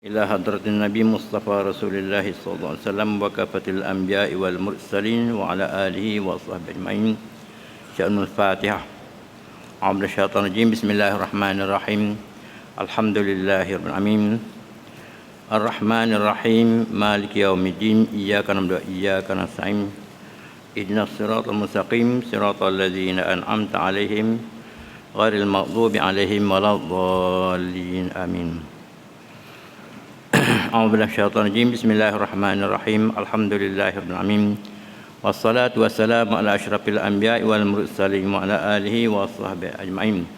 إلى حضرة النبي مصطفى رسول الله صلى الله عليه وسلم وكافة الأنبياء والمرسلين وعلى آله وصحبه أجمعين. شأن الفاتحة. أعوذ بالله من الشيطان الرجيم. بسم الله الرحمن الرحيم. الحمد لله رب العالمين. الرحمن الرحيم مالك يوم الدين. إياك نعبد وإياك نستعين. اهدنا الصراط المستقيم صراط الذين أنعمت عليهم غير المغضوب عليهم ولا الضالين. آمين. أعوذ بالله من الشيطان الرجيم. بسم الله الرحمن الرحيم. الحمد لله رب العالمين. والصلاة والسلام على أشرف الأنبياء والمرسلين وعلى آله وصحبه أجمعين.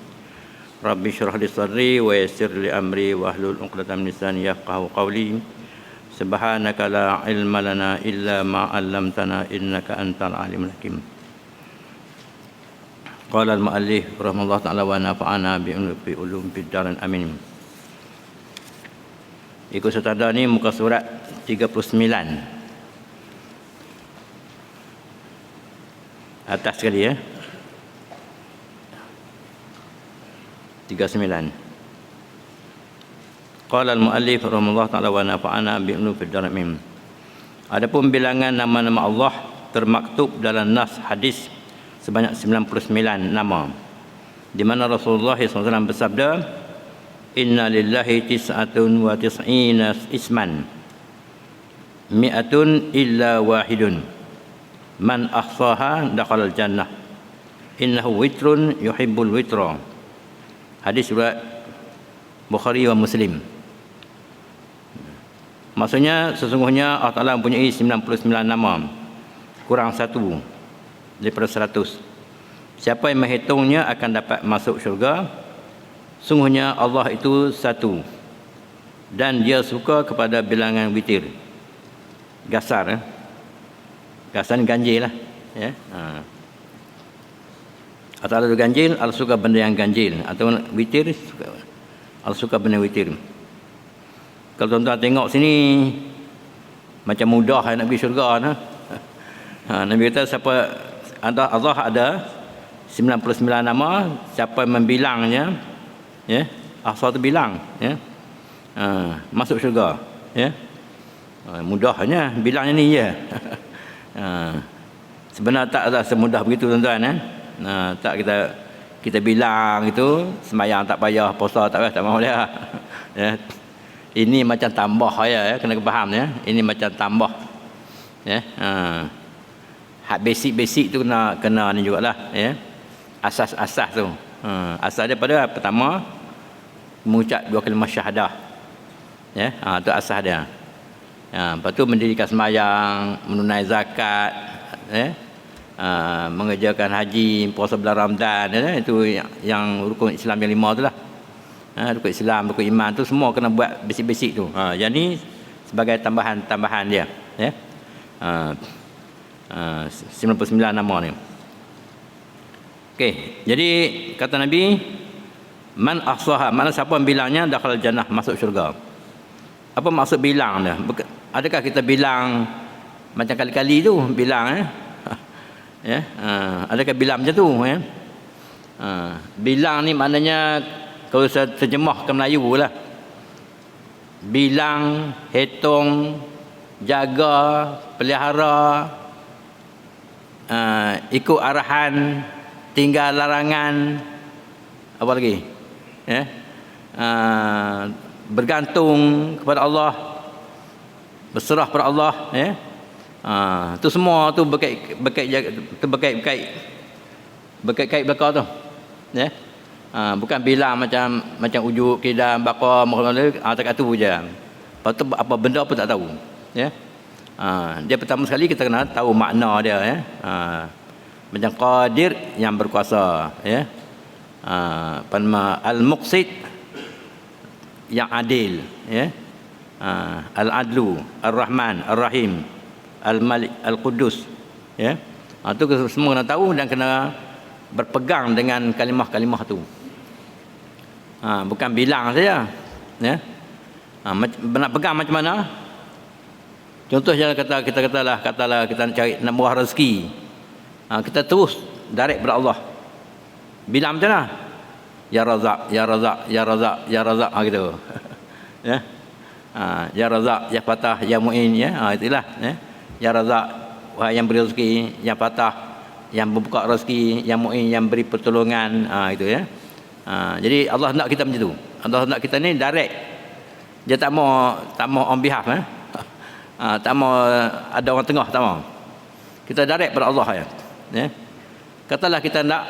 رب اشرح لي صدري ويسر لي أمري واحلل عقدة من لساني يفقهوا قولي. سبحانك لا علم لنا إلا ما علمتنا إنك أنت العليم الحكيم. قال المؤلف رحمه الله تعالى ونفعنا بعلوم في الدارين آمين. Ikut setanda ni muka surat 39. Atas sekali ya. 39. Qala al-muallif rahimahullah ta'ala wa nafa'ana bi'ulum fid darim. Adapun bilangan nama-nama Allah termaktub dalam nas hadis sebanyak 99 nama. Di mana Rasulullah SAW bersabda, Inna lillahi tis'atun wa tis'ina isman mi'atun illa wahidun man ahsaha dakhala al-jannah innahu witrun yuhibbul witra. Hadis riwayat Bukhari wa Muslim. Maksudnya sesungguhnya Allah Ta'ala mempunyai 99 nama, kurang satu daripada 100. Siapa yang menghitungnya akan dapat masuk syurga. Sungguhnya Allah itu satu dan dia suka kepada bilangan witir. Gasar Gasar ganjil lah ya. Atau ada ganjil, Allah suka benda yang ganjil. Atau witir, Allah suka benda witir. Kalau tuan-tuan tengok sini macam mudah nak pergi syurga nah. Nabi kata siapa Allah ada 99 nama, siapa membilangnya ya, asal tu bilang ya, masuk syurga ya. Mudahnya bilangnya ni ya. Sebenarnya taklah semudah begitu tuan-tuan tak kita bilang itu sembahyang tak payah, puasa tak payah, tak mahu dia ya. Ini macam tambah ya, kena faham ya. Ini macam tambah ya. Hak basic tu kena ni jugalah ya. Asas-asas tu. Asas daripada pertama mengucap 2 kalimah syahadah. Ya, tu asas dia. Lepas tu mendirikan sembahyang, menunai zakat, ya. Mengerjakan haji, puasa bulan Ramadan, ya. Itu yang rukun Islam yang 5 tu lah. Rukun Islam, rukun iman tu semua kena buat basic-basic tu. Yang ni sebagai tambahan dia, ya. 99 nama ni. Okey, jadi kata Nabi, man ahsaha, mana siapa yang bilangnya dakhala jannah, masuk syurga. Apa maksud bilang dia? Adakah kita bilang macam kali-kali tu bilang ya? Adakah bilang macam tu ya? Bilang ni maknanya kalau saya terjemahkan Melayu lah, bilang, hitung, jaga, pelihara, ikut arahan, tinggal larangan, apa lagi ya, bergantung kepada Allah, berserah kepada Allah ya. Tu semua tu berkait belakang tu ya. Bukan bilang macam ujuk kidam bakar tak tu je. Lepas tu apa benda pun tak tahu ya. Dia pertama sekali kita kena tahu makna dia ya. Macam qadir, yang berkuasa ya. Al-muqsid, yang adil ya. Al-adlu, Ar-Rahman, Ar-Rahim, Al-Malik, Al-Qudus ya. Itu semua kena tahu dan kena berpegang dengan kalimah-kalimah tu. Bukan bilang saja ya. Nak pegang macam mana? Contohnya katalah kita nak cari buah rezeki. Kita terus direct kepada Allah. Bilang macam mana? Ya Razak, Ya Razak, Ya Razak, Ya Razak gitu. Ya. Ya Razak, Ya Fatah, Ya Mu'in, ya. Itulah, ya. Ya Razak, wahai yang beri rezeki, Ya Fatah, yang membuka rezeki, Ya Mu'in, yang beri pertolongan, itu ya. Jadi Allah nak kita macam tu. Allah nak kita ni direct. Dia tak mau on behalf, tak mau ada orang tengah, tak mau. Kita direct pada Allah, ya. Ya. Katalah kita nak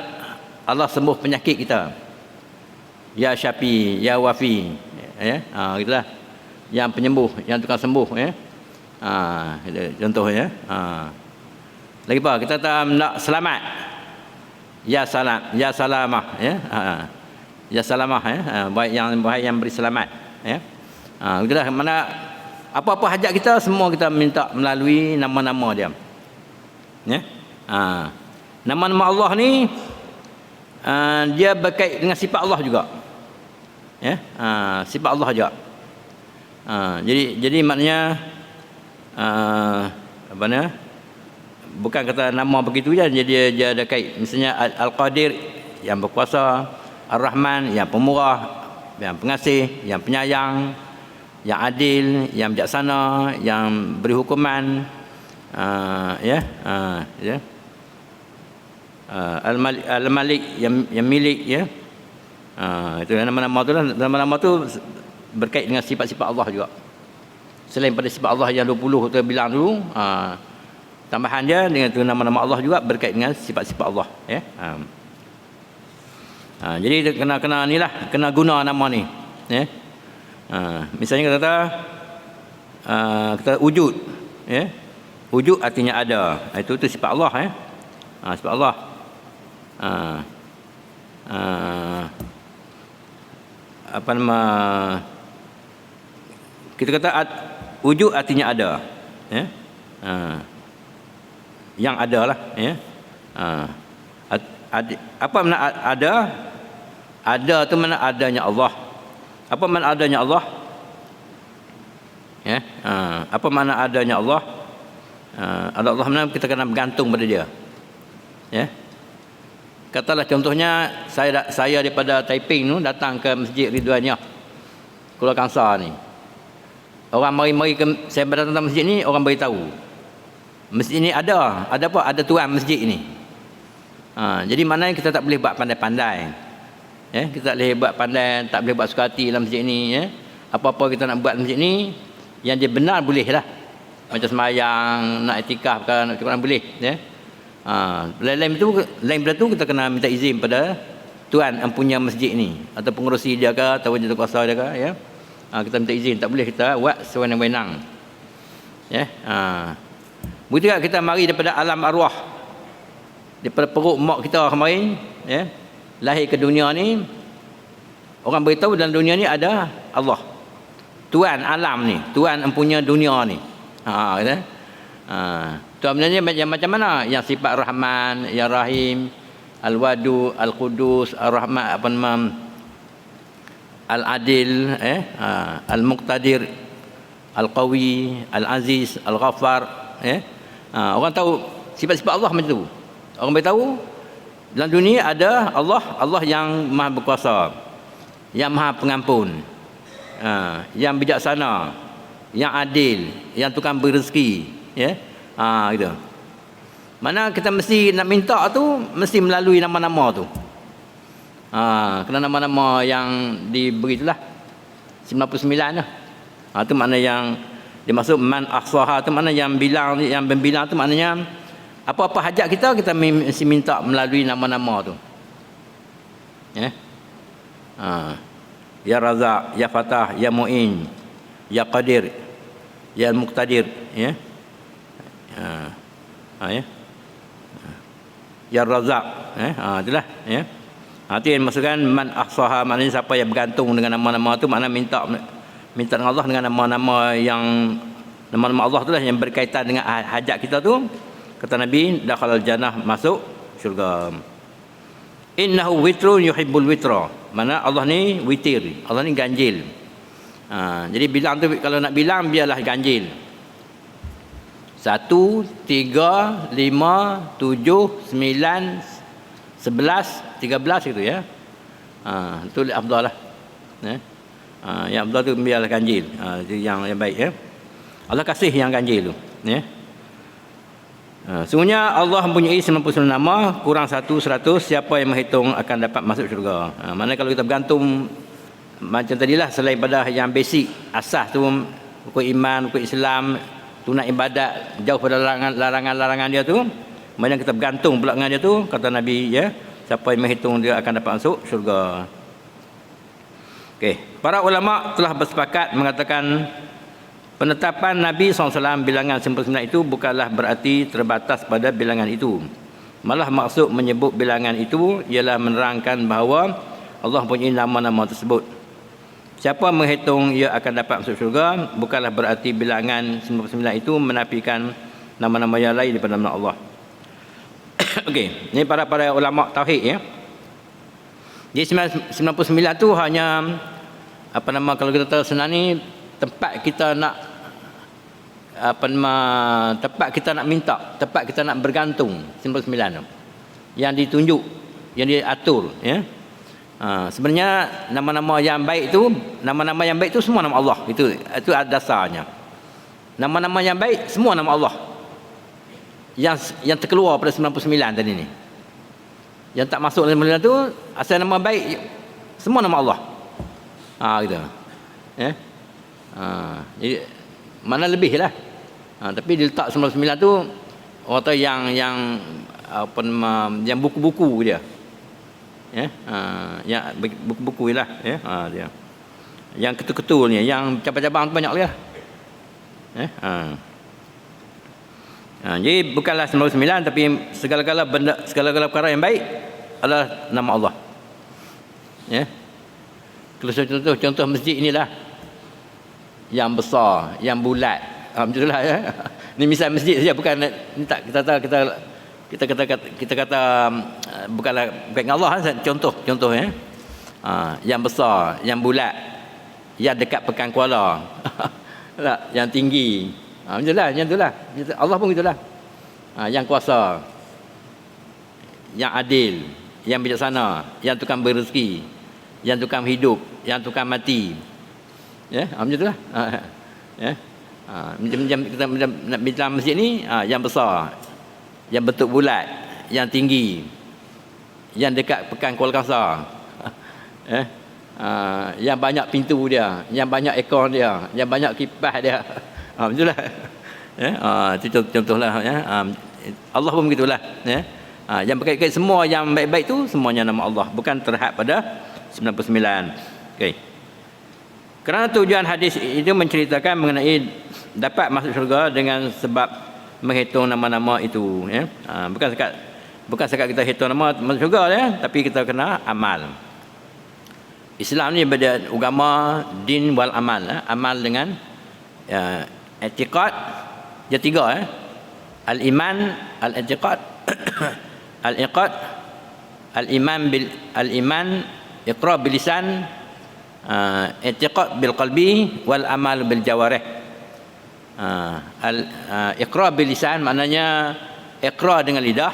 Allah sembuh penyakit kita. Ya Syafi, Ya Wafi, ya. Gitulah. Yang penyembuh, yang tukang sembuh, ya. Contohnya. Lagi apa? Kita tak nak selamat. Ya Salam, Ya Salamah, ya. Ya Salamah, ya. Baik yang beri selamat, ya. Itulah mana apa-apa hajat kita semua kita minta melalui nama-nama dia. Ya. Nama-nama Allah ni dia berkait dengan sifat Allah juga. Ya. Sifat Allah juga. Jadi maknanya apa namanya? Bukan kata nama begitu je, jadi dia ada kait. Misalnya Al-Qadir yang berkuasa, Ar-Rahman yang pemurah, yang pengasih, yang penyayang, yang adil, yang bijaksana, yang beri hukuman, ya. Al-Malik yang milik, ya. Itu nama-nama tu lah. Nama-nama tu berkait dengan sifat-sifat Allah juga. Selain pada sifat Allah yang 20 kita bilang dulu, tambahan dia dengan tu nama-nama Allah juga berkait dengan sifat-sifat Allah, ya. Jadi kena inilah, kena guna nama ni, ya. Misalnya kita wujud, ya. Wujud artinya ada. Itu sifat Allah, ya. Sifat Allah. Apa nama, kita kata wujud artinya ada, ya. Yang ada lah, ya. Apa makna ada? Ada tu mana adanya Allah. Apa makna adanya Allah? Ya. Apa makna adanya Allah? Allah mana kita kena bergantung pada dia. Ya. Katalah contohnya saya daripada Taiping tu datang ke Masjid Ridwaniyah Kuala Kangsar ni. Orang mari ke saya datang ke masjid ni, orang beritahu. Masjid ni ada apa? Ada tuan masjid ni. Jadi maknanya kita tak boleh buat pandai-pandai. Ya, kita tak boleh buat pandai, tak boleh buat suka hati dalam masjid ni, ya. Apa-apa kita nak buat dalam masjid ni yang dia benar boleh lah. Macam sembahyang, nak iktikaf kan, nak boleh, ya. Lain pada tu kita kena minta izin pada tuan yang punya masjid ni atau pengurusi dia ke atau jawatan kuasa dia ke, ya. Kita minta izin, tak boleh kita buat sewenang-wenang, ya. Begitu juga kita mari daripada alam arwah, daripada perut mak kita kemarin, ya, lahir ke dunia ni, orang beritahu dalam dunia ni ada Allah, tuan alam ni, tuan yang punya dunia ni. Kata tuan sebenarnya macam mana? Yang sifat Rahman, yang Rahim, Al-Wadu, Al-Qudus, Ar-Rahman, apa nama, Al-Adil, Al-Muqtadir, Al-Qawi, Al-Aziz, Al-Ghaffar, orang tahu sifat-sifat Allah macam tu. Orang beritahu dalam dunia ada Allah yang Maha berkuasa, yang Maha pengampun, yang bijaksana, yang adil, yang tukang beri rezeki, ya. Gitu. Mana kita mesti nak minta tu mesti melalui nama-nama tu. Kena nama-nama yang diberi itulah 99 lah. Tu makna yang dimaksud man ahsaha tu, makna yang bilang, yang membilang tu maknanya apa-apa hajat kita mesti minta melalui nama-nama tu. Ya. Ya Razak, Ya Fatah, Ya Mu'in, Ya Qadir, Ya Muqtadir, ya. Ya. Ya Razak, itulah, ya. Itu yang maksudkan man ahsaha, maknanya siapa yang bergantung dengan nama-nama tu, makna minta dengan Allah dengan nama-nama yang nama-nama Allah itulah yang berkaitan dengan hajat kita tu. Kata Nabi, dakhalal jannah, masuk syurga. Innahu witrun yuhibbul witra. Mana Allah ni witir, Allah ni ganjil. Jadi bilang tu kalau nak bilang biarlah ganjil. 1, 3, 5, 7, 9, 11, 13 gitu, ya. Itu afdal lah. Yang betul tu biarlah ganjil. Itu yang baik ya. Allah kasih yang ganjil tu ya. Sungguhnya Allah mempunyai 99 nama, kurang 100, siapa yang menghitung akan dapat masuk syurga. Mana kalau kita bergantung macam tadilah, selain pada yang basic asas tu, rukun iman, rukun Islam, tunai ibadat, jauh pada larangan-larangan dia tu, mana kita bergantung pula dengan dia tu, kata Nabi ya, siapa yang menghitung dia akan dapat masuk syurga. Okey, para ulama telah bersepakat mengatakan penetapan Nabi SAW bilangan 99 itu bukanlah berarti terbatas pada bilangan itu. Malah maksud menyebut bilangan itu ialah menerangkan bahawa Allah mempunyai nama-nama tersebut. Siapa menghitung ia akan dapat masuk syurga, bukanlah berarti bilangan 99 itu menafikan nama-nama yang lain daripada nama Allah. Okey, ini para ulama tauhid ya. Jadi 99 tu hanya kalau kita tahu senang ni, tempat kita nak tempat kita nak minta, tempat kita nak bergantung, 99 tu yang ditunjuk, yang diatur ya. Sebenarnya nama-nama yang baik tu semua nama Allah. Itu dasarnya. Nama-nama yang baik semua nama Allah. Yang terkeluar pada 99 tadi ni, yang tak masuk dalam 99 tu, asal nama baik semua nama Allah. Gitu ya. Jadi mana lebih lah. Tapi diletak 99 tu orang tahu yang buku-buku dia. Ya. Yang buku-buku lah ya. Dia. Yang ketul-ketulnya, yang cabang-cabang tu banyak dia. Ya. Jadi bukanlah 99, tapi segala-gala benda, segala-gala perkara yang baik adalah nama Allah. Ya. Kalau contoh masjid inilah yang besar, yang bulat. Alhamdulillah ya. Ni misal masjid saja, bukan ni tak kita kata bukanlah bukan Allah, contoh ya. Yang besar, yang bulat, yang dekat Pekan Kuala. Yang tinggi. Alhamdulillah, yang itulah. Allah pun gitulah. Yang kuasa, yang adil, yang bijaksana, yang tukang berezeki, yang tukang hidup, yang tukang mati. Ya, alhamdulillah. Ya. Macam kita nak bincang masjid ni, yang besar, yang bentuk bulat, yang tinggi, yang dekat Pekan Kuala Kangsar. Ya. Yang banyak pintu dia, yang banyak ekor dia, yang banyak kipas dia. Alhamdulillah. Ya, itu contohlah ya. Allah pun begitulah ya. Yang berkait-kait semua yang baik-baik tu semuanya nama Allah, bukan terhad pada 99. Okey. Kerana tujuan hadis itu menceritakan mengenai dapat masuk syurga dengan sebab menghitung nama-nama itu ya. Bukan sekat kita hitung nama masuk syurga ya, tapi kita kena amal. Islam ni beda agama, din wal amal ya. Amal dengan i'tiqad, dia tiga ya. Al-iman, al-i'tiqad, al-iqad, al-iman iqrar bil lisan, i'tiqad bil qalbi wal amal bil jawarih. Iqrar bil lisan maknanya iqrar dengan lidah,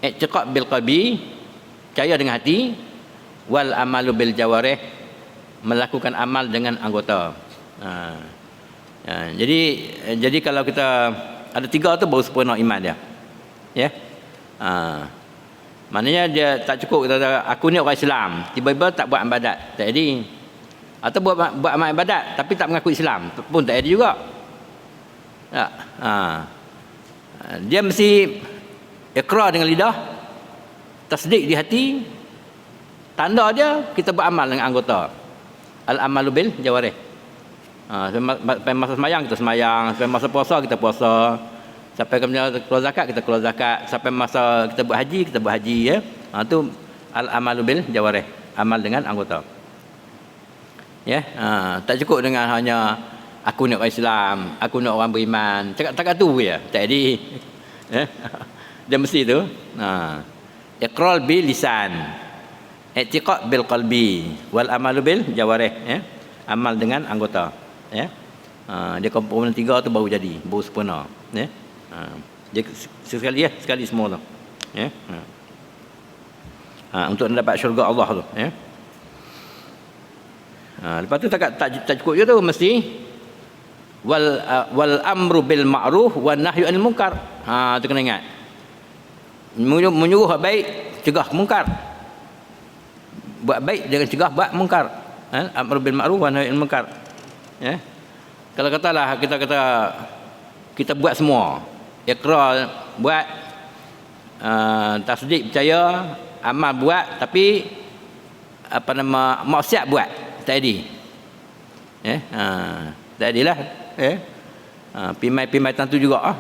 i'tiqad bil qalbi percaya dengan hati, wal amalu bil jawarih melakukan amal dengan anggota. Jadi kalau kita ada tiga tu baru sempurna iman dia. Ya. Maknanya dia tak cukup kita kata aku ni orang Islam, tiba-tiba tak buat ibadat. Tak jadi. Atau buat amal ibadat tapi tak mengaku Islam, pun tak ada juga. Tak. Dia mesti iqrar dengan lidah, tasdik di hati, tanda dia kita beramal dengan anggota. Al-amalu bil jawarih. Sampai masa semayang kita semayang, sampai masa puasa kita puasa, sampai keluar zakat kita keluar zakat, sampai masa kita buat haji kita buat haji ya. Itu al-amalu bil jawarih, amal dengan anggota. Ya, tak cukup dengan hanya aku ni orang Islam, aku ni orang beriman. Cakap tu ya, tak ada. Ya. Dia mesti tu. Iqrar bil lisan, i'tiqad bil qalbi, wal amalu bil jawarih ya. Amal dengan anggota. Ya. Dia komponen tiga tu baru jadi, baru sempurna. Ya. Dia sekali semua tu. Ya. Untuk mendapat syurga Allah tu. Ya. Lepas tu tak cukup je tu, mesti wal amru bil ma'ruf wan nahyu anil munkar. Tu kena ingat. Menyuruh baik, cegah mungkar. Buat baik jangan cegah buat mungkar. Amru bil ma'ruf wan nahyu anil munkar. Ya. Kalau katalah kita buat semua, iqrar buat, tasdik percaya, amal buat, tapi maksiat buat tak jadi. Tak jadilah. Pimai tentu juga.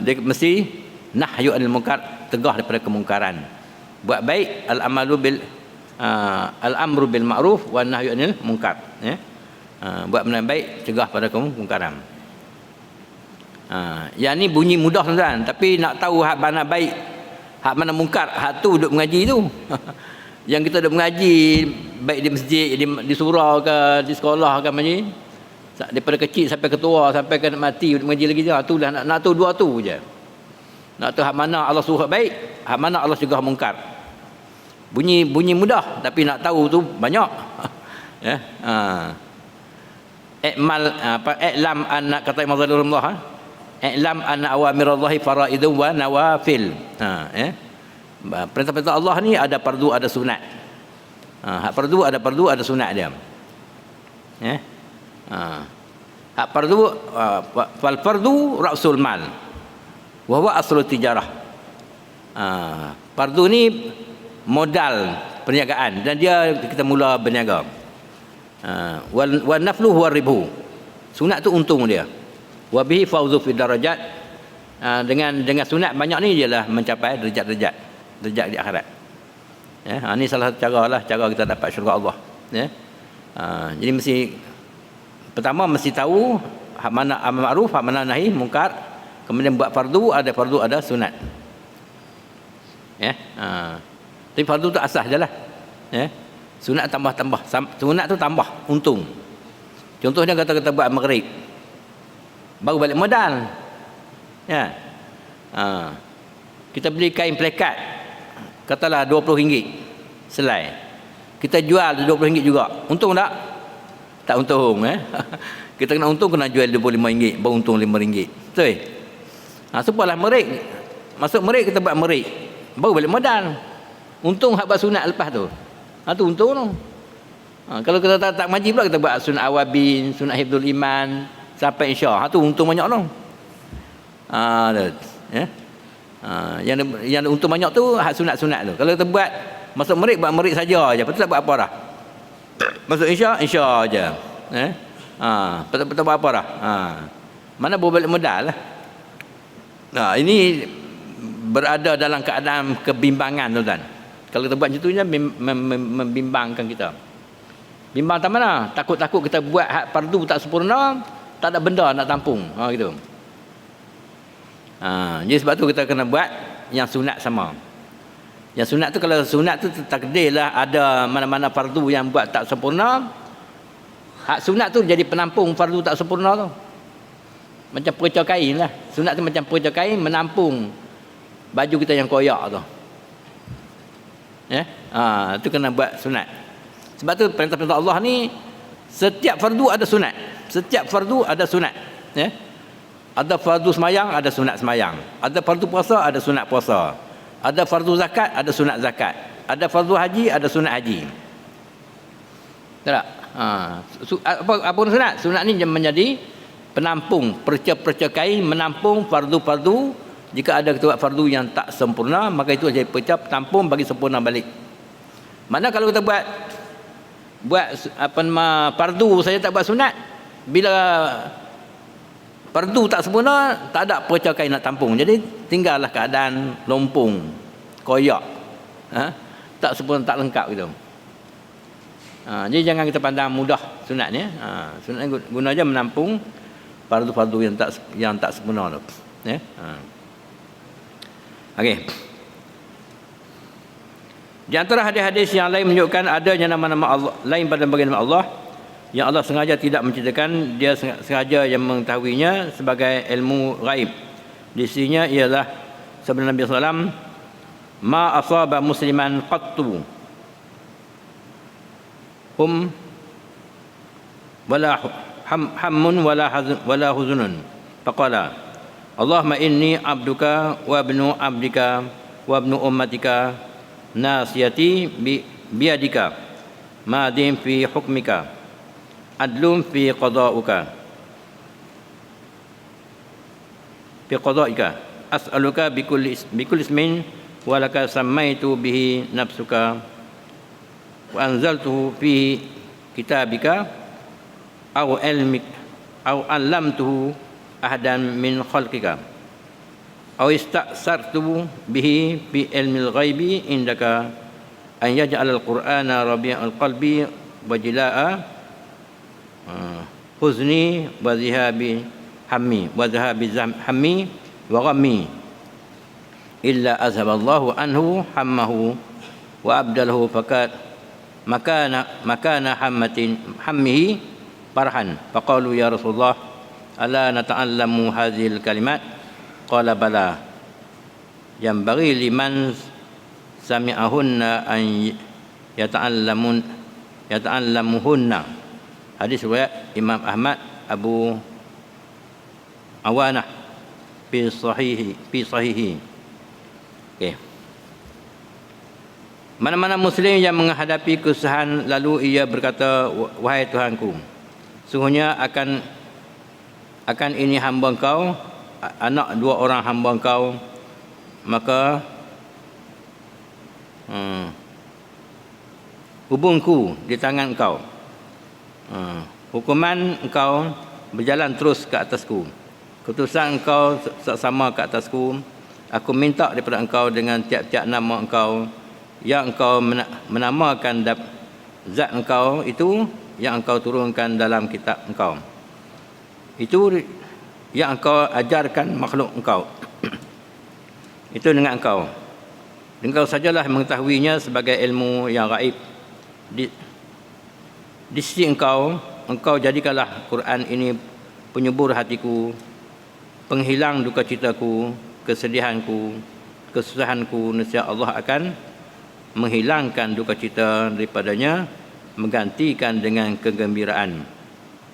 Dia mesti nahyu anil munkar, tegah daripada kemungkaran. Buat baik, al-amru bil ma'ruf wan nahyu anil munkar. Buat benda baik, cegah pada kemungkaran. Yang ni bunyi mudah tuan-tuan, tapi nak tahu hak mana baik, hak mana mungkar, hak tu duduk mengaji tu. Yang kita duduk mengaji baik di masjid, di surau ke, di sekolah ke, macam daripada kecil sampai ketua, sampai ke mati duduk mengaji lagi je. Tu dah nak tahu dua tu je. Nak tahu hak mana Allah suruh baik, hak mana Allah cegah mungkar. Bunyi mudah, tapi nak tahu tu banyak. Ya. I'lam anna, kata Imam Zalulullah, i'lam anna awamirallahi faraidu wa nawafil. Perintah-perintah Allah ni ada fardu, ada sunat. Hak fardu ada sunat dia. Hak fardu, fal fardu ra'sul mal wa huwa aslu tijarah. Fardu ni modal perniagaan, dan dia kita mula berniaga. Wa naflu huwa ribu. Sunat tu untung dia. Wa bihi fauzu fi darajat. Dengan sunat banyak ni ialah mencapai derajat di akhirat. Ni salah satu cara kita dapat syurga Allah. Jadi pertama mesti tahu hak mana amar ma'ruf, hak mana nahi mungkar. Kemudian buat fardu ada sunat. Tapi fardu tu asas je lah. Sunat tambah. Sunat tu tambah untung. Contohnya kata buat maghrib, baru balik modal. Kita beli kain plekat, katalah RM20 selai. Kita jual RM20 juga. Untung tak? Tak untung. Kita kena untung, kena jual RM25, baru untung RM5. Betul? Supalah merik. Masuk merik, kita buat merik, baru balik modal. Untung hak buat sunat lepas tu. Tu untung tu. Kalau kita tak ngaji pula, kita buat sunat awabin, sunat hifdzul iman sampai insya. Tu untung banyak tu. Yang untung banyak tu hak sunat-sunat tu. Kalau kita buat masuk merik, buat merik saja aja, betul tak buat apa dah. Masuk insya aja. Betul buat apa dah. Mana boleh balik modal lah. Ini berada dalam keadaan kebimbangan tuan-tuan. Kalau kita buat macam tu je, membimbangkan kita. Bimbang tak mana? Takut-takut kita buat hak fardu tak sempurna, tak ada benda nak tampung. Gitu. Jadi sebab tu kita kena buat yang sunat sama. Yang sunat tu, kalau sunat tu takdirlah ada mana-mana fardu yang buat tak sempurna, hak sunat tu jadi penampung fardu tak sempurna tu. Macam perca kain lah. Sunat tu macam perca kain menampung baju kita yang koyak tu. Tu kena buat sunat. Sebab tu perintah-perintah Allah ni, setiap fardu ada sunat. Setiap fardu ada sunat. Ada fardu semayang, ada sunat semayang. Ada fardu puasa, ada sunat puasa. Ada fardu zakat, ada sunat zakat. Ada fardu haji, ada sunat haji. Tak? Apa sunat? Sunat ni menjadi penampung, perca-perca kain menampung fardu-fardu. Jika ada kita buat fardu yang tak sempurna, maka itu jadi perca penampung bagi sempurna balik. Mana kalau kita buat fardu saja tak buat sunat, bila fardu tak sempurna, tak ada perca kain nak tampung. Jadi tinggallah keadaan lompong, koyak. Tak sempurna, tak lengkap gitu. Jadi jangan kita pandang mudah sunat ni. Sunat guna aja menampung fardu-fardu yang tak sempurna tu. Okey. Di antara hadis-hadis yang lain menunjukkan adanya nama-nama Allah lain pada bagian nama Allah yang Allah sengaja tidak menceritakan, dia sengaja yang mengetahuinya sebagai ilmu ghaib. Di sininya ialah sabda Nabi sallallahu alaihi wasallam, ma asaba musliman qattu hum wala hammun wala huzunun. Faqala Allahumma inni abduka wa ibnu abdika wa ibnu ummatika nasiyati biyadika madin fi hukmika adlum fi qada'uka as'aluka bikulli ismin wa laka sammaitu bihi nafsuka wa anzaltuhu fi kitabika aw ilmik aw 'allamtuhu ahadan min khalqika aw ista'sartu bihi fi ilmil ghaibi indaka an yaj'al al-qur'ana rabi'al qalbi wa jilaa huzni wa dhahabi hammi wa ghammi illa azhaballahu anhu hammahu wa abdalahu fakat makana hammihi farhan. Faqalu ya Rasulullah ala nata'allamu hadhil kalimat? Qala bala yanbaghi liman sami'ahunna an yata'allamuhunna. Hadis riwayat Imam Ahmad, Abu Awanah fi sahihi. Okey. Mana-mana muslim yang menghadapi kesusahan lalu ia berkata, wahai Tuhanku, sungguhnya akan ini hamba Engkau, anak dua orang hamba Engkau, maka hubungku di tangan Engkau, hukuman Engkau berjalan terus ke atasku, keputusan Engkau sama ke atasku. Aku minta daripada Engkau dengan tiap-tiap nama Engkau yang Engkau menamakan zat Engkau itu, yang Engkau turunkan dalam kitab Engkau, itu yang Engkau ajarkan makhluk Engkau. Itu dengan Engkau sajalah mengetahuinya sebagai ilmu yang gaib. Di sisi Engkau jadikanlah Quran ini penyubur hatiku, penghilang duka citaku, kesedihanku, kesusahanku. Nescaya Allah akan menghilangkan duka cita daripadanya, menggantikan dengan kegembiraan.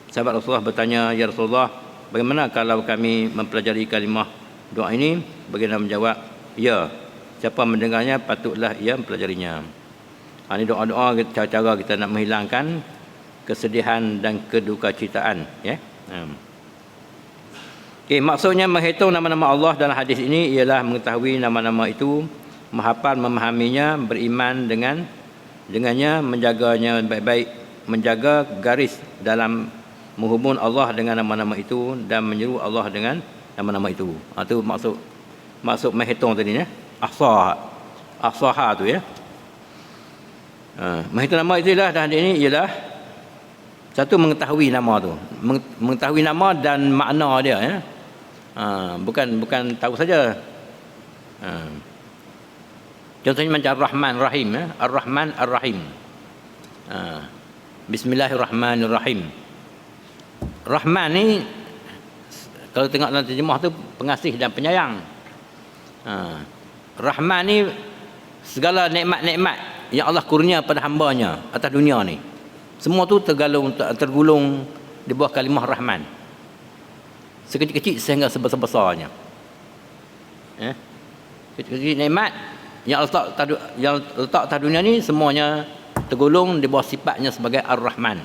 Sahabat Rasulullah bertanya, ya Rasulullah, bagaimana kalau kami mempelajari kalimah doa ini? Baginda menjawab, ya, siapa mendengarnya patutlah ia mempelajarinya. Ini doa-doa cara-cara kita nak menghilangkan kesedihan dan kedukacitaan, ya. Okay, maksudnya menghitung nama-nama Allah dalam hadis ini ialah mengetahui nama-nama itu, menghafal, memahaminya, beriman dengannya, menjaganya baik-baik, menjaga garis dalam menghubung Allah dengan nama-nama itu dan menyeru Allah dengan nama-nama itu. Itu maksud menghitung tadi, ya. Ahsaha tu, ya. Menghitung nama itulah dan ini ialah satu, mengetahui nama tu, mengetahui nama dan makna dia, ya. Bukan tahu saja. Contohnya macam Ar-Rahman Rahim, ya. Ar-Rahman Ar-Rahim. Bismillahirrahmanirrahim. Rahman ni kalau tengok dalam terjemah tu pengasih dan penyayang. Rahman ni segala nikmat-nikmat yang Allah kurnia pada hamba-Nya atas dunia ni, semua tu tergulung di bawah kalimah Rahman. Sekecil-kecil sehingga sebesar-besarnya. Kecil-kecil nikmat yang letak atas dunia ni semuanya tergolong di bawah sifatnya sebagai Ar-Rahman.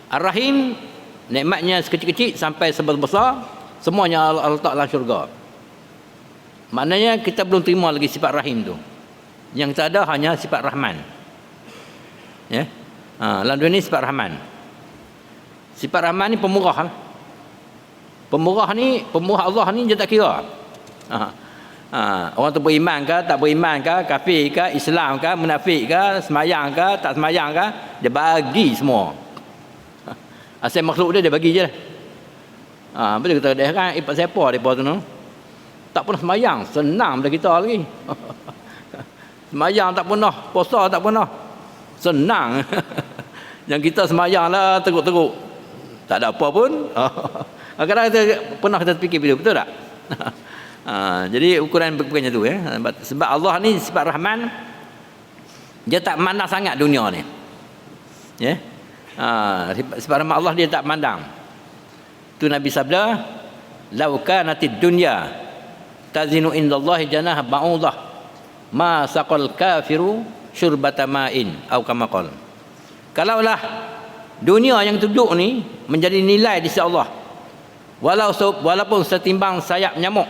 Ar-Rahim, nikmatnya sekecil-kecil sampai sebesar-besar, semuanya Allah letak dalam syurga. Maknanya kita belum terima lagi sifat Rahim tu. Yang kita ada hanya sifat Rahman. Ya. Dalam dunia ni sifat Rahman. Sifat Rahman ni pemurah. Pemurah Allah ni dia tak kira. Orang tu beriman ke, tak beriman ke, kafir ke, Islam ke, munafik ke, semayang ke, tak semayang ke, dia bagi semua. Asal makhluk dia bagi je. Betul kita dah kan ipat siapa depa tu no. Tak pernah semayang, senang pada kita lagi. Semayang tak pernah, puasa tak pernah. Senang. Yang kita semayang lah teruk-teruk. Tak ada apa pun. Kadang-kadang kita pernah kita fikir betul tak? Jadi ukuran bukannya tu, ya. Sebab Allah ni sifat Rahman, Dia tak mandang sangat dunia ni. Ya. Sebab nama Allah dia tak mandang. Tu Nabi sabda, "Lau kanatid dunya tazinu indallahi janah ba'udah ma saqal kafiru syurbata ma'in atau kama qala." Kalaulah dunia yang duduk ni menjadi nilai di sisi Allah, walaupun setimbang sayap nyamuk,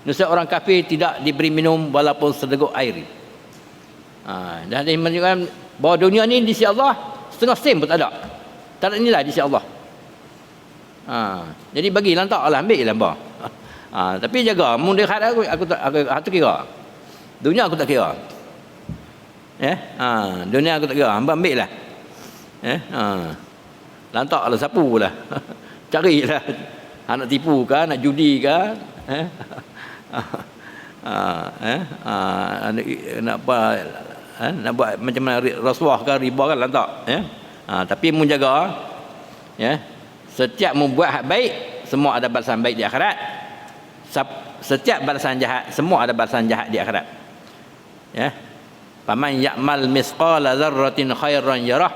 nescaya orang kafir tidak diberi minum walaupun sedeguk air. Dan dia menunjukkan bahawa dunia ni di sisi Allah setengah sen pun tak ada. Tak ada nilai di sisi Allah. Jadi bagi lantak lah, ambil lah bah. Tapi jaga, mun dia kata aku tak kira. Dunia aku tak kira. Dunia aku tak kira, hamba ambil lah. Lantak lah, sapu lah. Carilah. Nak tipu ke, nak judi ke, nak apa, nak buat macam mana rasuah ke, riba kan, lantak. Tapi mun jaga, setiap membuat hak baik semua ada balasan baik di akhirat. Setiap balasan jahat semua ada balasan jahat di akhirat. Faman ya'mal misqala dzarratin khairan yarah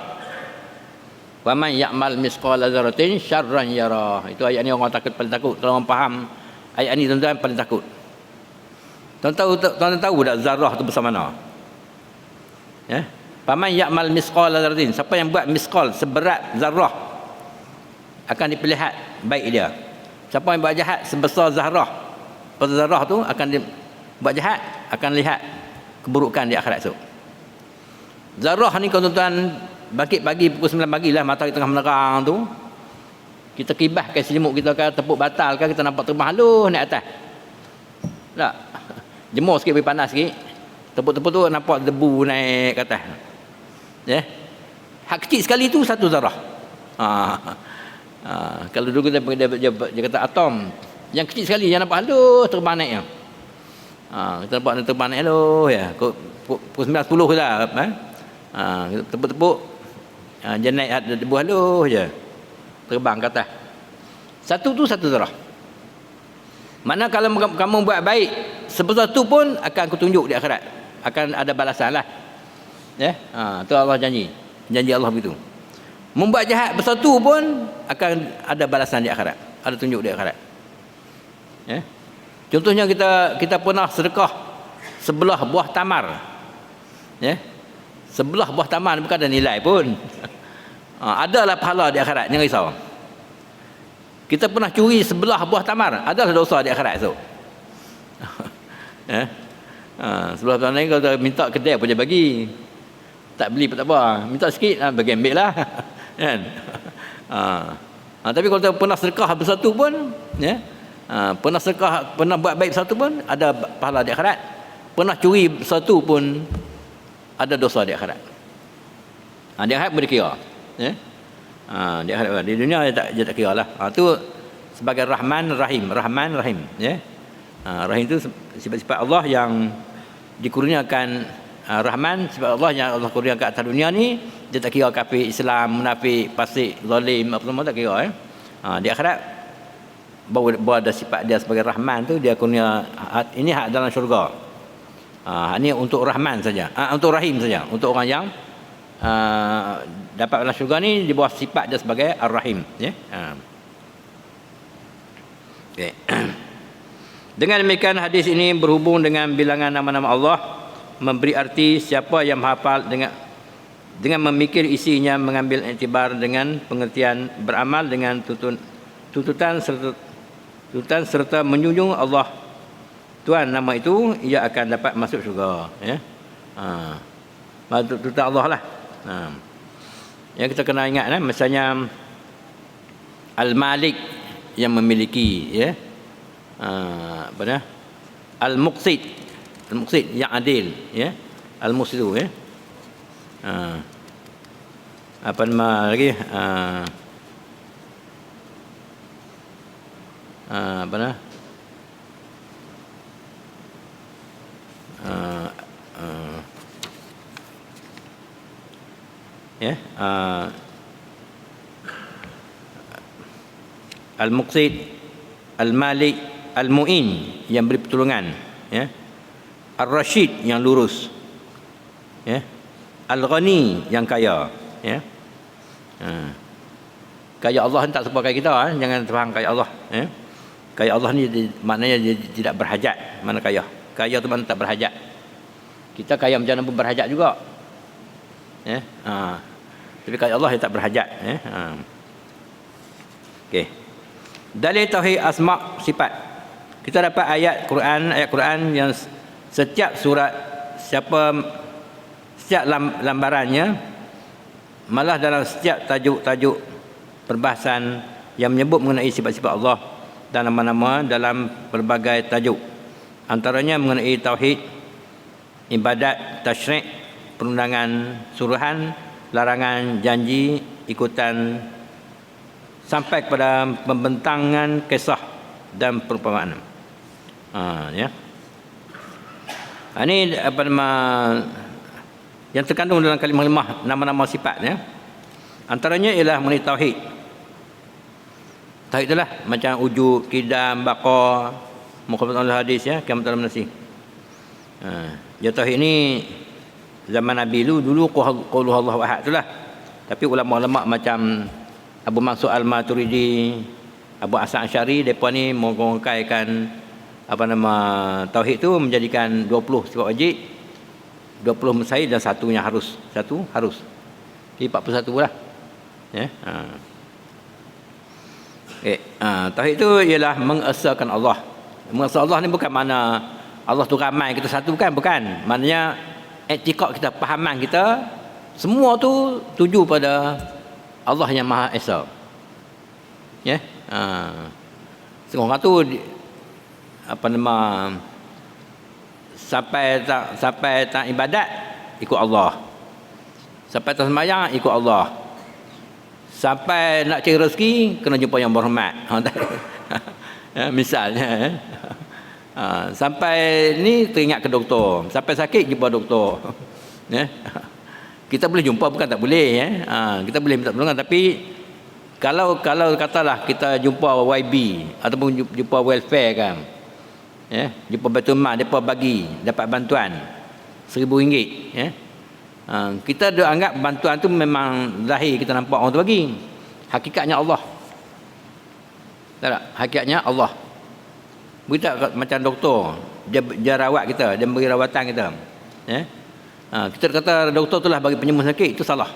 wa man ya'mal misqala dzarratin syarran yarah. Itu ayat ni orang paling takut. Kalau orang faham ayat ni, tuan-tuan paling takut. Tuan-tuan tahu tak zarah tu besar mana? Faman ya'mal misqala dzarratin, siapa yang buat misqal seberat zarah akan dilihat baik dia. Siapa yang buat jahat sebesar zarah, pada zarah tu akan buat jahat, akan lihat keburukan di akhirat tu. Zarah ni kalau tuan-tuan bangkit pagi pukul 9 pagi lah, matahari tengah menerang tu, kita kibahkan selimut kita ke, tepuk batal ke, kita nampak terbang halus naik atas. Tak? Jemur sikit, beri panas sikit, tepuk-tepuk tu nampak debu naik ke atas. Hak kecil sekali tu satu zarah. Kalau dulu kita dia kata atom yang kecil sekali yang nampak halus terbang naik. Kita nampak terbang naik halus ya. Pukul 9:10 lah. Tepuk-tepuk dia naik debu halus je. Terbang ke atas. Satu tu satu zarah. Mana kalau kamu buat baik sebesar tu pun akan aku tunjuk di akhirat. Akan ada balasan lah. Tu Allah janji. Janji Allah begitu. Membuat jahat besar tu pun akan ada balasan di akhirat. Ada tunjuk di akhirat. Contohnya kita pernah sedekah sebelah buah tamar. Sebelah buah tamar bukan ada nilai pun. Adalah pahala di akhirat, jangan risau. Kita pernah curi sebelah buah tamar, adalah dosa di akhirat tu. Sebelah tamar ni kalau minta kedai pun dia bagi. Tak beli pun tak apa. Minta sikit, bagi ambil lah. Kan? Tapi kalau kita pernah sedekah bersatu pun, pernah sedekah, pernah buat baik bersatu pun ada pahala di akhirat. Pernah curi bersatu pun ada dosa di akhirat. Di akhirat boleh kira. Di akhirat, di dunia dia tak kira lah. Tu sebagai Rahman Rahim. Rahman Rahim. Rahim tu sifat-sifat Allah yang dikurniakan. Rahman sebab Allah yang Allah kurniakan atas dunia ni, dia tak kira kafir, Islam, munafik, fasik, zalim, apa semua tak kira. Di akhirat baru ada sifat dia sebagai Rahman tu, dia kurnia ini hak dalam syurga. Ini untuk Rahman saja, untuk Rahim saja, untuk orang yang dapat dalam syurga ni di bawah sifat dia sebagai Ar-Rahim. Okay. Dengan demikian hadis ini berhubung dengan bilangan nama-nama Allah, memberi arti siapa yang menghafal dengan memikir isinya, mengambil iktibar dengan pengertian, beramal dengan tuntutan serta menjunjung Allah Tuhan nama itu, ia akan dapat masuk syurga. Tuntutan Allah lah. Yang kita kena ingat misalnya Al-Malik yang memiliki, Al-Muqsid yang adil, Al-Muqsid tu, apa nama lagi, apa nama, Al-Muqsid, Al-Malik, Al-Mu'in yang beri pertolongan, Ar-Rashid yang lurus, Al-Ghani, yang kaya. Ya. Kaya Allah ni tak serupa kaya kita. Jangan faham kaya Allah. Ya. Kaya Allah ni maknanya dia tidak berhajat. Mana kaya? Kaya tu mana tak berhajat. Kita kaya macam mana pun berhajat juga. Ya. Tapi kaya Allah dia tak berhajat. Ya. Okey. Dalil tauhid asma sifat. Kita dapat ayat Quran yang setiap surat setiap lambarannya, malah dalam setiap tajuk-tajuk perbahasan yang menyebut mengenai sifat-sifat Allah dan nama-nama dalam berbagai tajuk. Antaranya mengenai tauhid, ibadat, tasyrik, perundangan, suruhan, larangan, janji, ikutan, sampai kepada pembentangan kisah dan perumpamaan. Ya. Ini apa nama yang terkandung dalam kalimah-kalimah nama-nama sifat, ya. Antaranya ialah mengenai tauhid. Tauhid itulah macam wujud, qidam, baqa, muqaddamatul hadis, ya, kiamat dalam nasi. Ya, tauhid ini zaman Nabi dulu qaulu Allahu ahad itulah. Tapi ulama-ulama macam Abu Mansur Al-Maturidi, Abu Hasan Asy'ari, depa ni mengongkaikan apa nama tauhid tu menjadikan 20 sifat wajib, 20 mustahil dan satu yang harus. Satu harus. Jadi 41 lah. Ya. Tauhid itu ialah mengesahkan Allah. Mengesahkan Allah ni bukan makna Allah tu ramai kita satu, bukan. Maknanya etikad kita, pahaman kita semua tu tuju pada Allah yang Maha Esa. Ya. Orang tu apa nama sampai tak ibadat ikut Allah. Sampai tak sembahyang ikut Allah. Sampai nak cari rezeki kena jumpa yang berhormat. Ya, misalnya. Sampai ni teringat ke doktor. Sampai sakit jumpa doktor. Ya. Kita boleh jumpa, bukan tak boleh, ya. Kita boleh minta pertolongan, tapi kalau katalah kita jumpa YB ataupun jumpa welfare kan. Ya, jumpa Baitul Mal, depa bagi dapat bantuan RM1,000, ya. Kita dah anggap bantuan tu memang zahir kita nampak orang tu bagi. Hakikatnya Allah. Tak? Hakikatnya Allah. Begitu macam doktor, dia rawat kita, dia beri rawatan kita. Ya. Kita kata doktor itulah bagi penyembuh sakit, itu salah.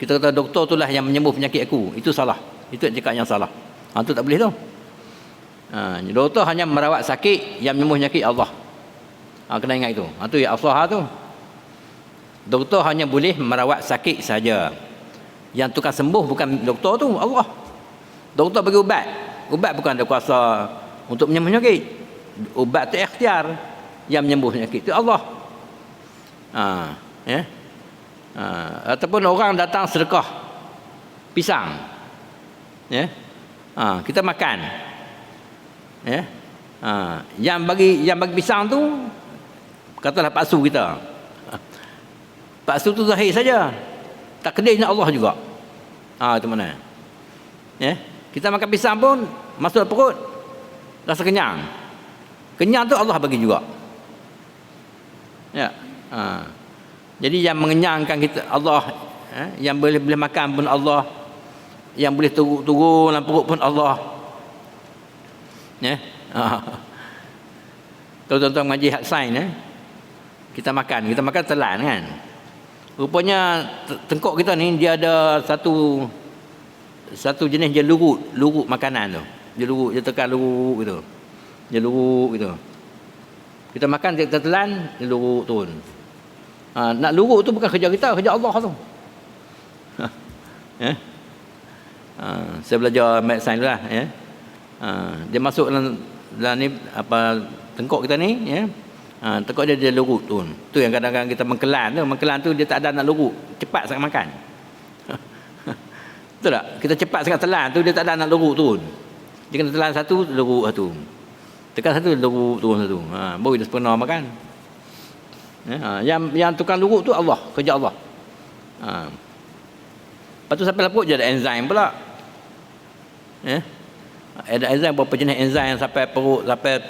Kita kata doktor itulah yang menyembuh penyakit aku, itu salah. Itu cakap yang salah. Itu tak boleh tu. Doktor hanya merawat sakit, yang menyembuh penyakit Allah. Kena ingat itu. Itu ya aslah tu. Doktor hanya boleh merawat sakit saja. Yang tukang sembuh bukan doktor tu, Allah. Doktor bagi ubat. Ubat bukan ada kuasa untuk menyembuh penyakit. Ubat tu ikhtiar. Yang menyembuh penyakit itu Allah. Ya. Ataupun orang datang sedekah pisang. Ya. Kita makan. Ya. Yang bagi pisang tu katalah paksu kita. Paksu tu zahir saja. Takdirnya Allah juga. Itu mana? Ya. Kita makan pisang pun masuk perut rasa kenyang. Kenyang tu Allah bagi juga. Ya. Jadi yang mengenyangkan kita Allah, yang boleh makan pun Allah, yang boleh turun dalam perut pun Allah. Ya. Tuan-tuan mengaji hak sains, kita makan telan kan. Rupanya tengkok kita ni dia ada satu jenis dia lurut makanan tu. Dia tekan lurut gitu. Dia lurut gitu. Kita makan kita telan, dia lurut turun. Nak lurut tu bukan kerja kita, kerja Allah tu. Ya. Saya belajar math science lah, ya. Dia masuk dalam ni apa tengkok kita ni, ya. Tengkok dia lurut turun. Tu yang kadang-kadang kita mengkelan tu dia tak ada nak lurut, cepat sangat makan. Betul tak? Kita cepat sangat telan tu dia tak ada nak lurut turun. Dia kena telan satu, lurut satu. Tekan satu, lurut turun satu. Baru dia sempurna makan. Yang tukang lurut tu Allah, kerja Allah. Lepas tu sampai lapuk je ada enzim pula. Ya. Ada enzim, berapa jenis enzim sampai perut, sampai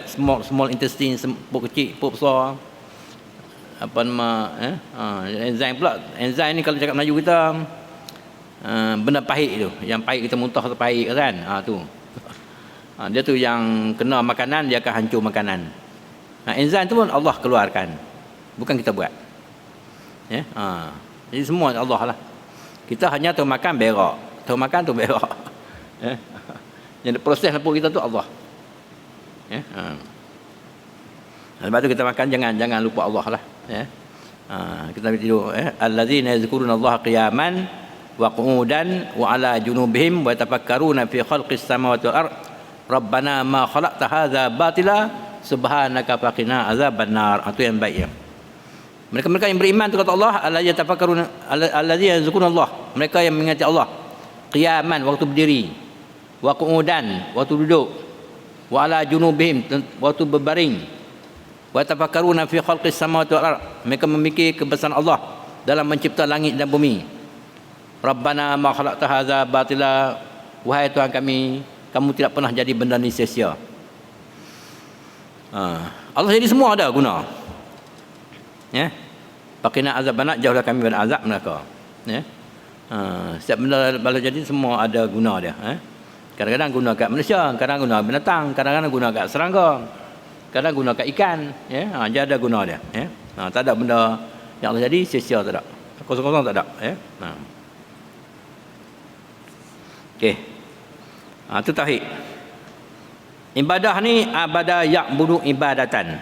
small intestine, perut kecil, perut besar. apa nama enzim pula. Enzim ni kalau cakap Melayu kita benda pahit tu, yang pahit kita muntah tu pahit kan, tu dia tu yang kena makanan dia akan hancur makanan. Enzim tu pun Allah keluarkan, bukan kita buat. Jadi semua Allah lah. Kita hanya tahu makan berak, tahu makan tu berak. Yang proses lepuk kita tu Allah. Sebab tu kita makan jangan lupa Allah lah. Kita tidur allazina yazkuruna Allah qiyaman wa qu'udan wa ala junubihim wa yatafakkaruna fi khalqis samawati wal ard rabbana ma khalaqta hadza batila subhanaka faqina azabannar. Itu yang baik ya. Mereka yang beriman tu kata Allah allazina yatafakkaruna allazina yazkuruna Allah, mereka yang mengingati Allah qiyaman waktu berdiri, wa qu'udan waktu duduk, wa ala junubihim waktu berbaring, wa tafakkaruna fi khalqis samawati wal ard, mereka memikir kebesaran Allah dalam mencipta langit dan bumi. Rabbana ma khalaqta hadza batila, wahai Tuhan kami, kamu tidak pernah jadi benda ni sia-sia. Allah jadi semua ada guna. Faqina azabannar, jauhlah kami dari azab neraka. Setiap benda kalau jadi semua ada guna dia. Kadang-kadang guna kat manusia, kadang guna binatang, kadang-kadang guna kat serangga, kadang guna kat ikan. Dia ada guna dia. Tak ada benda yang Allah jadi sia-sia, tak ada. Kosong-kosong tak ada. Okey. Itu tauhid. Ibadah ni abada ya'budu ibadatan.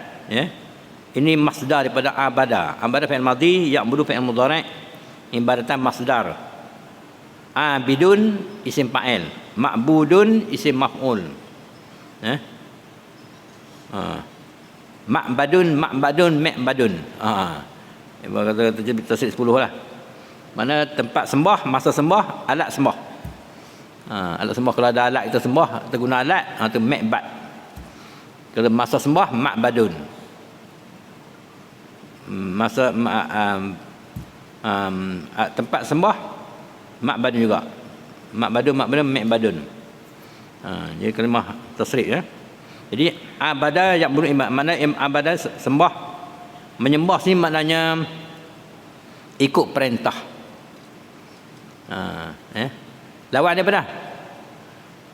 Ini masdar daripada abada. Abada fi'il madhi, ya'budu fi'il mudhari', ibadatan masdar. Abidun isim fa'il, ma'budun isim maf'ul. Ma'badun ma'badun. Kata tafsir 10 lah. Mana tempat sembah, masa sembah, alat sembah. Alat sembah, kalau ada alat kita sembah, kita guna alat, itu ma'bad. Kalau masa sembah, ma'badun. Masa tempat sembah, ma'badun juga. Ma'badun ma'badun. Jadi kalimah tasrif ya. Jadi abada yang beribadah, mana abada sembah, menyembah sini maknanya ikut perintah. Lawan dia pada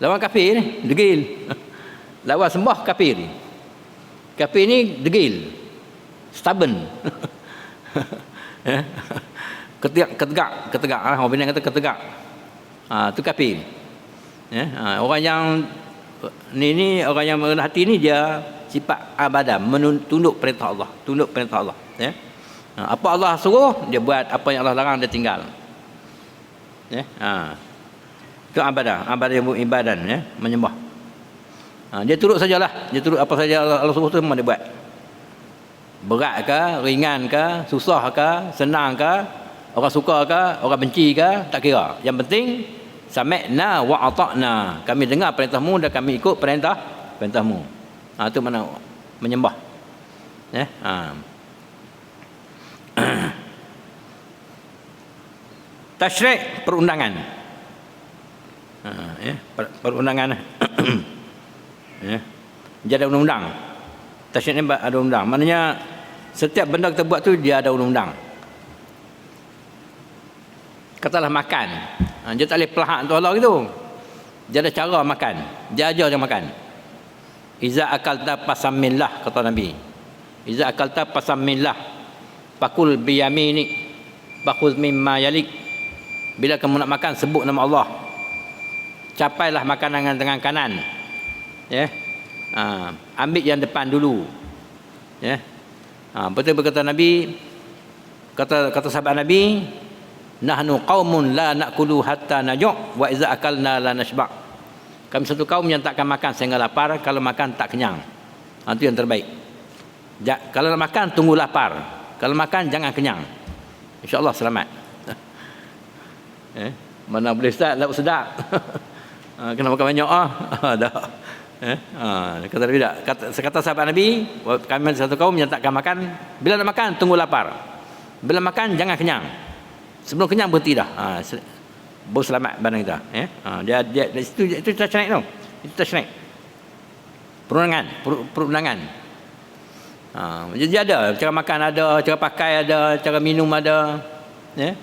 lawan kafir ni degil. Lawan sembah kafir. Kafir ni degil, stubborn. Ketegak orang Penang kata ketegak. Tu kafir. Orang yang ni orang yang merendah hati ni dia sifat abadah, tunduk perintah Allah, tunduk perintah Allah. Apa Allah suruh dia buat, apa yang Allah larang dia tinggal. Itu abadah yang ibadan, menyembah. Dia turut sajalah, dia turut apa saja Allah suruh tu memang dia buat. Berat ke, ringan ke, susah ke, senang ke, orang suka ke, orang benci ke, tak kira. Yang penting sami'na wa ata'na, kami dengar perintahmu dan kami ikut perintahmu. Itu mana menyembah. Tasyrik, perundangan. Perundangan. Dia ada undang-undang. Tasyrik ni ada undang. Maknanya setiap benda kita buat tu dia ada undang-undang. Katalah makan, dia tak boleh pelahak untuk Allah gitu. Dia ada cara makan, dia ajar dia makan. Iza akalta pasamillah, kata Nabi. Iza akalta pasamillah, pakul biyaminik, pakul mimma yalik. Bila kamu nak makan, sebut nama Allah. Capailah makanan dengan kanan. Ambil yang depan dulu. Betul berkata Nabi, kata sahabat Nabi, nahnu qaumun la na'kulu hatta najua' wa iza akalna la nashba'. Kami satu kaum yang takkan makan sehingga lapar, kalau makan tak kenyang. Itu yang terbaik. Kalau nak makan tunggu lapar, kalau makan jangan kenyang. Insya-Allah selamat. Mana boleh start lauk sedap. Kena makan banyak dah. Kata Nabi tak. Kata sahabat Nabi, kami satu kaum yang takkan makan, bila nak makan tunggu lapar. Bila makan jangan kenyang. Sebelum kenyang berhenti dah. Baru selamat badan kita. Dia itu tasyrik tu. Itu tasyrik. Perundangan. Jadi ada cara makan ada, cara pakai ada, cara minum ada. Ya.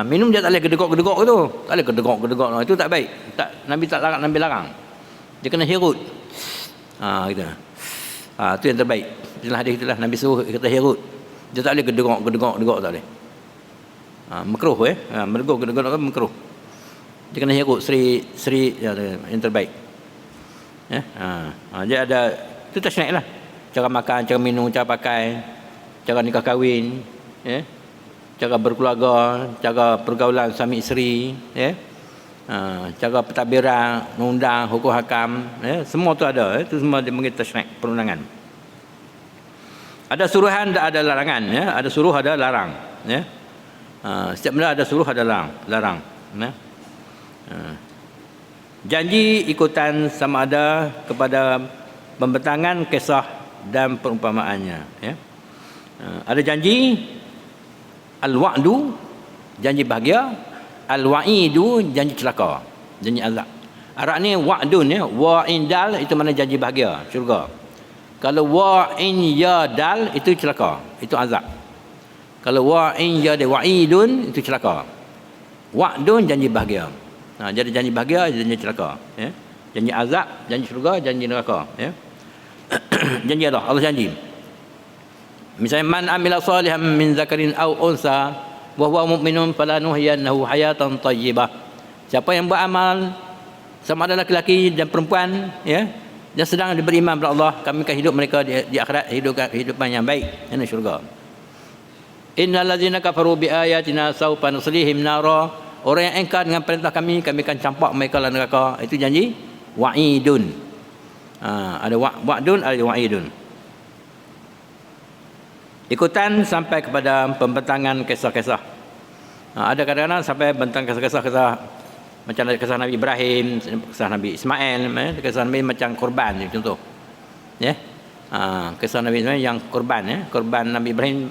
Minum dia tak boleh gedegok-gedegok tu. Tak boleh gedegok-gedegok. Itu tak baik. Nabi tak larang, Nabi larang. Dia kena hirut. Gitu. Itu yang terbaik. Itulah hadis itulah Nabi suruh kita hirut. Dia tak boleh gedegok-gedegok tak boleh. Makruh gedegok-gedegok makruh. Dia kena hirut seri yang terbaik. Ya. Dia ada itu tasnaik lah. Cara makan, cara minum, cara pakai, cara nikah kahwin, ya. Cara berkeluarga, cara pergaulan suami isteri, ya. Cara pentadbiran, undang, hukum hakam, ya. Semua tu ada, itu semua dipanggil tasnaik, perundangan. Ada suruhan, tak ada larangan, ya. Ada suruh, ada larang, ya. Setiap benda ada suruh, ada larang, ya. Janji ikutan sama ada kepada pembentangan kisah dan perumpamaannya, ya. Ada janji al-wa'du, janji bahagia, al-wa'idu, janji celaka, janji azab. Arab ni wa'dun, ya, wa'indal itu mana janji bahagia, syurga. Kalau wa'in yadal itu celaka, itu azab. Kalau wa'in yadal wa'idun itu celaka. Wa'dun janji bahagia. Jadi janji bahagia, janji celaka, ya. Janji azab, janji syurga, janji neraka, ya. Janji Allah janji. Misalnya man amila salihan min zakarin aw unsa wa huwa mu'minun falanuhyiyannahu hayatan thayyibah. Siapa yang beramal sama ada laki-laki dan perempuan, ya, dan sedang beriman kepada Allah, kami akan hidup mereka di akhirat hidupan yang baik, ini syurga. Innal ladzina kafaru bi ayatina sawfa nuslihim nara. Orang yang engkar dengan perintah kami akan campak mereka dalam neraka. Itu janji wa'idun. Ada wa'dun, ada wa'idun. Ikutan sampai kepada pembentangan kisah-kisah. Ada kadang-kadang sampai bentang kisah-kisah macam kisah Nabi Ibrahim, kisah Nabi Ismail, kisah Nabi macam korban contoh. Ya. Kisah Nabi Ismail yang korban, ya. Korban Nabi Ibrahim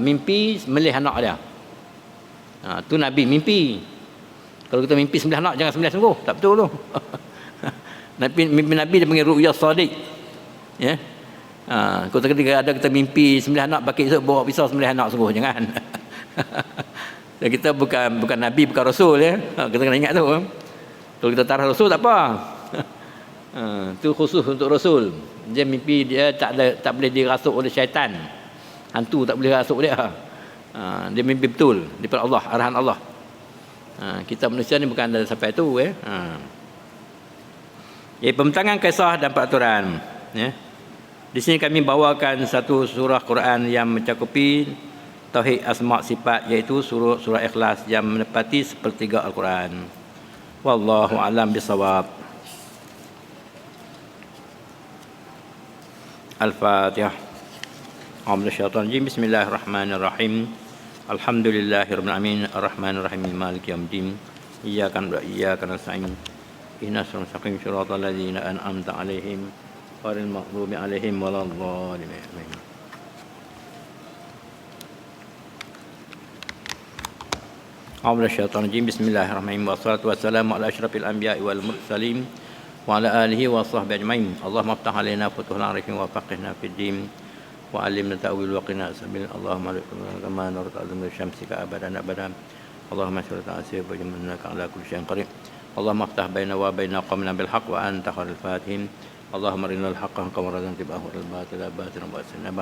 mimpi melih anak dia. Tu Nabi mimpi. Kalau kita mimpi sembelih anak jangan sembelih sungguh, tak betul tu. Mimpi Nabi dia panggil ru'ya sadiq. Ya. Kalau ketika ada kita mimpi sembelih anak, baki esok bawa pisau sembelih anak sungguh, jangan. Dan kita bukan Nabi, bukan Rasul, ya. Kita kena ingat tu. Kalau kita tarah Rasul tak apa. Itu khusus untuk Rasul. Dia mimpi dia tak boleh dirasuk oleh syaitan. Hantu tak boleh rasuk dia. Dia mimpi betul daripada Allah, arahan Allah. Kita manusia ni bukan ada sampai tu, ya. Pembentangan kisah dan peraturan, ya. Di sini kami bawakan satu surah Quran yang mencakupi tauhid asma' sifat, iaitu surah Ikhlas yang menepati sepertiga Al-Quran. Wallahu a'lam bisawab. Al-Fatihah. Bismillahirrahmanirrahim. Alhamdulillahirabbil alamin arrahmanirrahim maliki yaumiddin. Iyyaka na'budu wa iyyaka nasta'in. Ihdinas siratal siratal ladzina an'amta 'alaihim ghairil maghdubi 'alaihim waladdallin. Bismillahirrahmanirrahim. Wassalatu wassalamu ala asyrafil anbiya'i wal mursalin wa ala alihi wa sahbihi ajmain. Allahumma iftah 'alaina futuhal 'arifin wa faqihna fid din wa 'allimna ta'wil wa qina sabil. Allahumma kama nurta azmul syamsika abadan abadan. Allahumma shalli ala sayyidina ala kulli syai'in qadir. Allahumma iftah baina wa baina qawmina bil haqq wa anta khairul fatihin. Allahumma arinal haqqa haqqan warzuqna ittiba'ahu wal batila batilan warzuqna.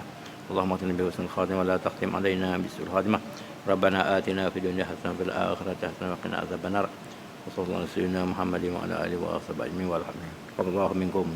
Allahumma atina bi husnil khatimah wa la taqtim alaina bisul khatimah. Rabbana atina fid dunya hasanah wa fil akhirati hasanah wa qina adzabannar. Wa sallallahu alaihi wa sallam Muhammadin wa ala alihi wa sahbihi ajma'in walhamdulillah. Wallahu minkum.